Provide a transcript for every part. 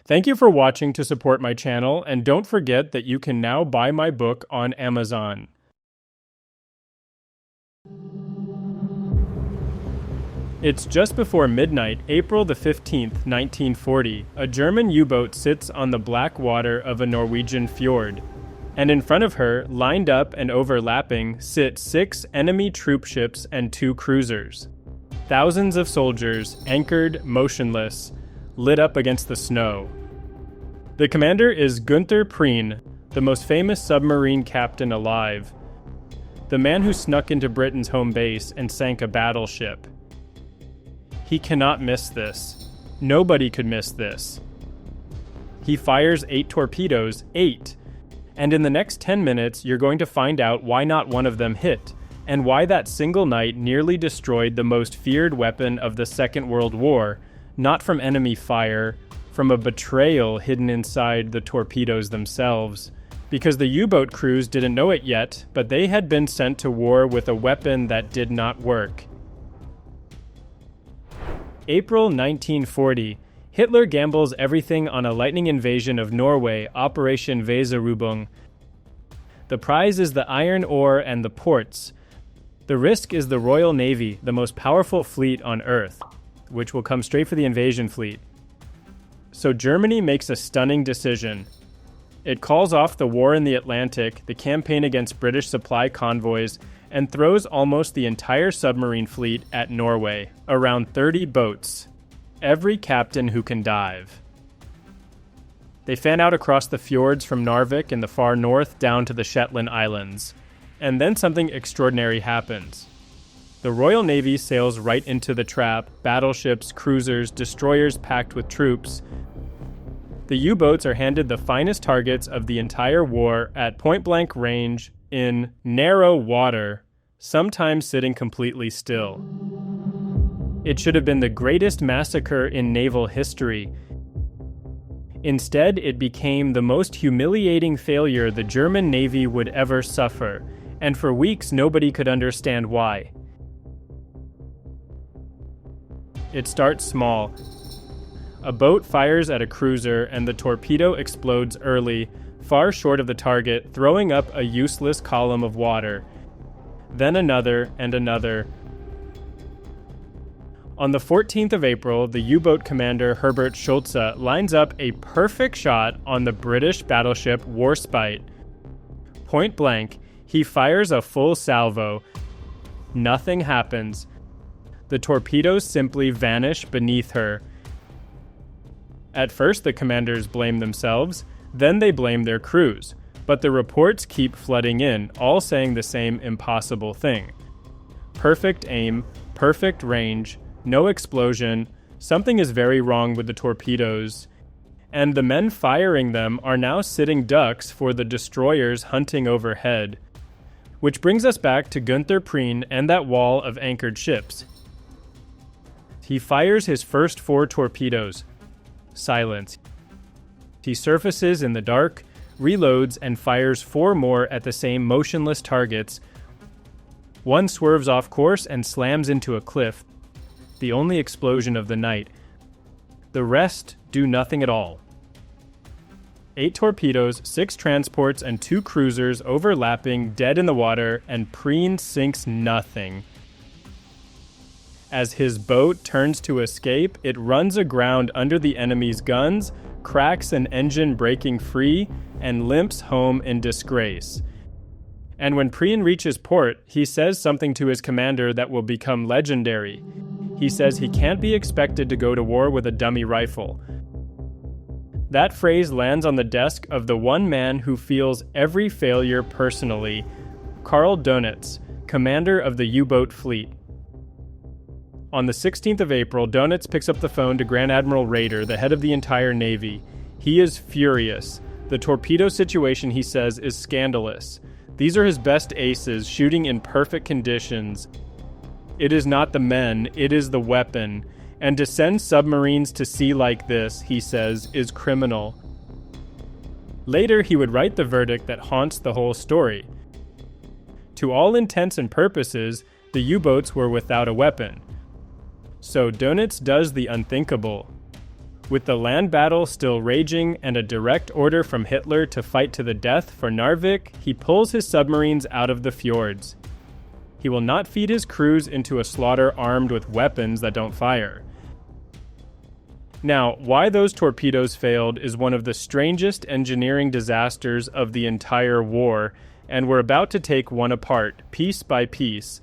Thank you for watching to support my channel, and don't forget that you can now buy my book on Amazon. It's just before midnight, April the 15th, 1940. A German U-boat sits on the black water of a Norwegian fjord, and in front of her, lined up and overlapping, sit 6 enemy troop ships and 2 cruisers. Thousands of soldiers, anchored, motionless, lit up against the snow. The commander is Günther Prien, the most famous submarine captain alive, the man who snuck into Britain's home base and sank a battleship. He cannot miss this. Nobody could miss this. He fires 8 torpedoes, 8! And in the next 10 minutes, you're going to find out why not one of them hit, and why that single night nearly destroyed the most feared weapon of the Second World War, not from enemy fire, from a betrayal hidden inside the torpedoes themselves. Because the U-boat crews didn't know it yet, but they had been sent to war with a weapon that did not work. April 1940. Hitler gambles everything on a lightning invasion of Norway, Operation Weserübung. The prize is the iron ore and the ports. The risk is the Royal Navy, the most powerful fleet on Earth, which will come straight for the invasion fleet. So Germany makes a stunning decision. It calls off the war in the Atlantic, the campaign against British supply convoys, and throws almost the entire submarine fleet at Norway, around 30 boats, every captain who can dive. They fan out across the fjords from Narvik in the far north down to the Shetland Islands. And then something extraordinary happens. The Royal Navy sails right into the trap, battleships, cruisers, destroyers packed with troops. The U-boats are handed the finest targets of the entire war at point-blank range in narrow water, sometimes sitting completely still. It should have been the greatest massacre in naval history. Instead, it became the most humiliating failure the German Navy would ever suffer, and for weeks nobody could understand why. It starts small. A boat fires at a cruiser and the torpedo explodes early, far short of the target, throwing up a useless column of water. Then another and another. On the 14th of April, the U-boat commander Herbert Schulze lines up a perfect shot on the British battleship Warspite. Point blank, he fires a full salvo. Nothing happens. The torpedoes simply vanish beneath her. At first, the commanders blame themselves, then they blame their crews. But the reports keep flooding in, all saying the same impossible thing. Perfect aim, perfect range, no explosion, something is very wrong with the torpedoes. And the men firing them are now sitting ducks for the destroyers hunting overhead. Which brings us back to Günther Prien and that wall of anchored ships. He fires his first 4 torpedoes. Silence. He surfaces in the dark, reloads, and fires 4 more at the same motionless targets. One swerves off course and slams into a cliff, the only explosion of the night. The rest do nothing at all. 8 torpedoes, 6 transports, and 2 cruisers overlapping, dead in the water, and Prien sinks nothing. As his boat turns to escape, it runs aground under the enemy's guns, cracks an engine breaking free, and limps home in disgrace. And when Prien reaches port, he says something to his commander that will become legendary. He says he can't be expected to go to war with a dummy rifle. That phrase lands on the desk of the one man who feels every failure personally, Karl Donitz, commander of the U-boat fleet. On the 16th of April, Donitz picks up the phone to Grand Admiral Raeder, the head of the entire Navy. He is furious. The torpedo situation, he says, is scandalous. These are his best aces, shooting in perfect conditions. It is not the men, it is the weapon. And to send submarines to sea like this, he says, is criminal. Later, he would write the verdict that haunts the whole story. To all intents and purposes, the U-boats were without a weapon. So Donitz does the unthinkable. With the land battle still raging and a direct order from Hitler to fight to the death for Narvik, he pulls his submarines out of the fjords. He will not feed his crews into a slaughter armed with weapons that don't fire. Now, why those torpedoes failed is one of the strangest engineering disasters of the entire war, and we're about to take one apart, piece by piece.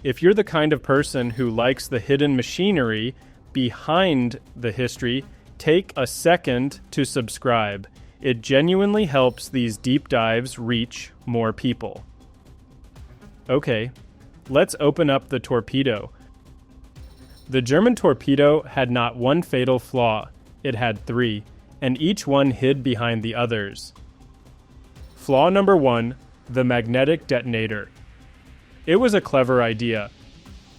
If you're the kind of person who likes the hidden machinery behind the history, take a second to subscribe. It genuinely helps these deep dives reach more people. Okay, let's open up the torpedo. The German torpedo had not one fatal flaw, it had 3, and each one hid behind the others. Flaw number 1, the magnetic detonator. It was a clever idea.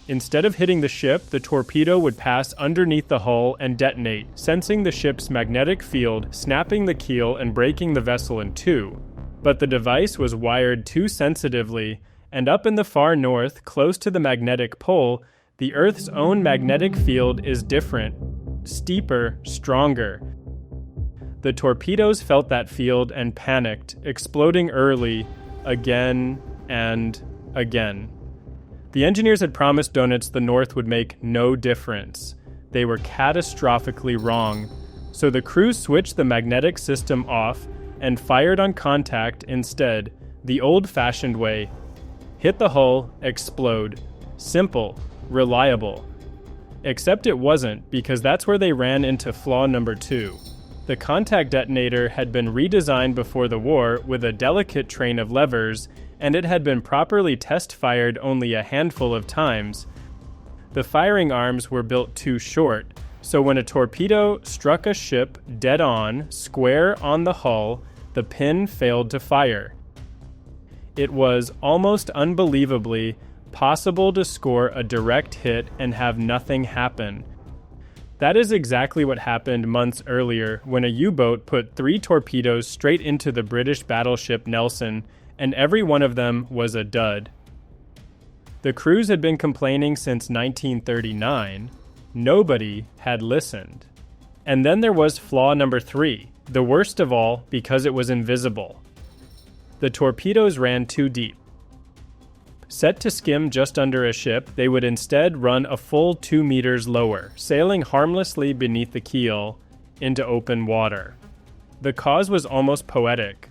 Instead of hitting the ship, the torpedo would pass underneath the hull and detonate, sensing the ship's magnetic field, snapping the keel and breaking the vessel in two. But the device was wired too sensitively, and up in the far north, close to the magnetic pole, the Earth's own magnetic field is different, steeper, stronger. The torpedoes felt that field and panicked, exploding early, again and again. The engineers had promised Donitz the North would make no difference. They were catastrophically wrong, so the crew switched the magnetic system off and fired on contact instead, the old-fashioned way. Hit the hull, explode. Simple, reliable. Except it wasn't, because that's where they ran into flaw number 2. The contact detonator had been redesigned before the war with a delicate train of levers, and it had been properly test-fired only a handful of times. The firing arms were built too short, so when a torpedo struck a ship dead-on, square on the hull, the pin failed to fire. It was, almost unbelievably, possible to score a direct hit and have nothing happen. That is exactly what happened months earlier when a U-boat put 3 torpedoes straight into the British battleship Nelson, and every one of them was a dud. The crews had been complaining since 1939. Nobody had listened. And then there was flaw number 3, the worst of all because it was invisible. The torpedoes ran too deep. Set to skim just under a ship, they would instead run a full 2 meters lower, sailing harmlessly beneath the keel into open water. The cause was almost poetic.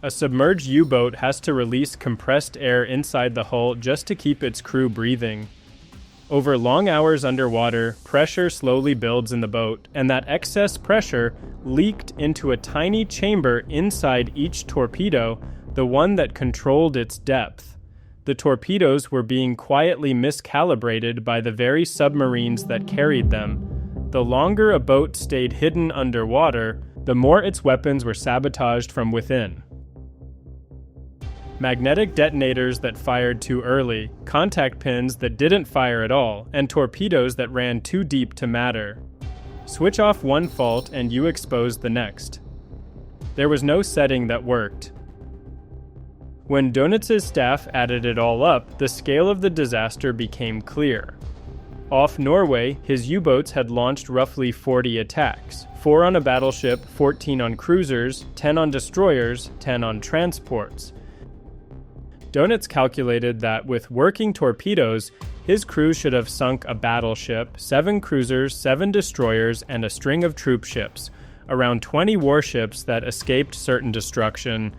A submerged U-boat has to release compressed air inside the hull just to keep its crew breathing. Over long hours underwater, pressure slowly builds in the boat, and that excess pressure leaked into a tiny chamber inside each torpedo, the one that controlled its depth. The torpedoes were being quietly miscalibrated by the very submarines that carried them. The longer a boat stayed hidden underwater, the more its weapons were sabotaged from within. Magnetic detonators that fired too early, contact pins that didn't fire at all, and torpedoes that ran too deep to matter. Switch off one fault and you exposed the next. There was no setting that worked. When Donitz's staff added it all up, the scale of the disaster became clear. Off Norway, his U-boats had launched roughly 40 attacks, 4 on a battleship, 14 on cruisers, 10 on destroyers, 10 on transports. Donitz calculated that with working torpedoes, his crew should have sunk a battleship, 7 cruisers, 7 destroyers, and a string of troop ships, around 20 warships that escaped certain destruction.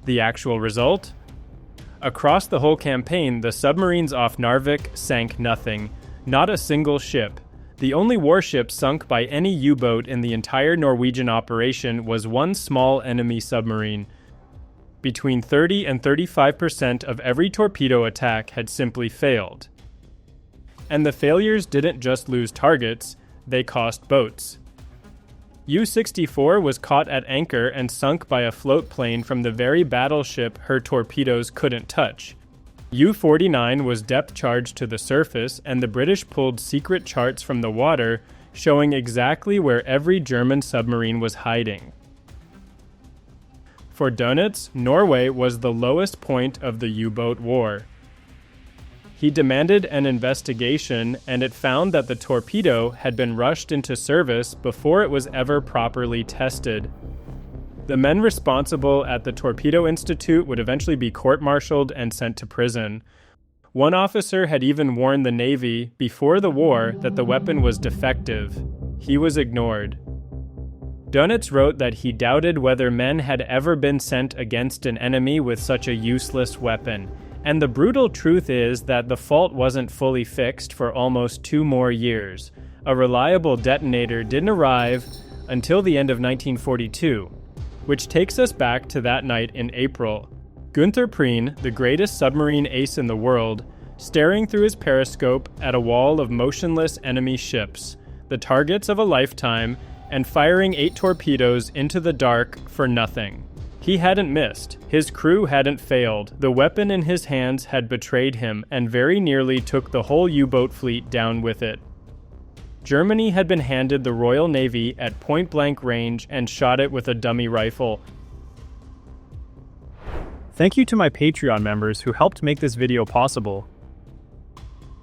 The actual result? Across the whole campaign, the submarines off Narvik sank nothing, not a single ship. The only warship sunk by any U-boat in the entire Norwegian operation was one small enemy submarine. Between 30 and 35% of every torpedo attack had simply failed. And the failures didn't just lose targets, they cost boats. U-64 was caught at anchor and sunk by a float plane from the very battleship her torpedoes couldn't touch. U-49 was depth charged to the surface, and the British pulled secret charts from the water showing exactly where every German submarine was hiding. For Donitz, Norway was the lowest point of the U-boat war. He demanded an investigation, and it found that the torpedo had been rushed into service before it was ever properly tested. The men responsible at the Torpedo Institute would eventually be court-martialed and sent to prison. One officer had even warned the Navy before the war that the weapon was defective. He was ignored. Donitz wrote that he doubted whether men had ever been sent against an enemy with such a useless weapon. And the brutal truth is that the fault wasn't fully fixed for almost 2 more years. A reliable detonator didn't arrive until the end of 1942, which takes us back to that night in April. Günther Prien, the greatest submarine ace in the world, staring through his periscope at a wall of motionless enemy ships, the targets of a lifetime, and firing 8 torpedoes into the dark for nothing. He hadn't missed. His crew hadn't failed. The weapon in his hands had betrayed him and very nearly took the whole U-boat fleet down with it. Germany had been handed the Royal Navy at point-blank range and shot it with a dummy rifle. Thank you to my Patreon members who helped make this video possible.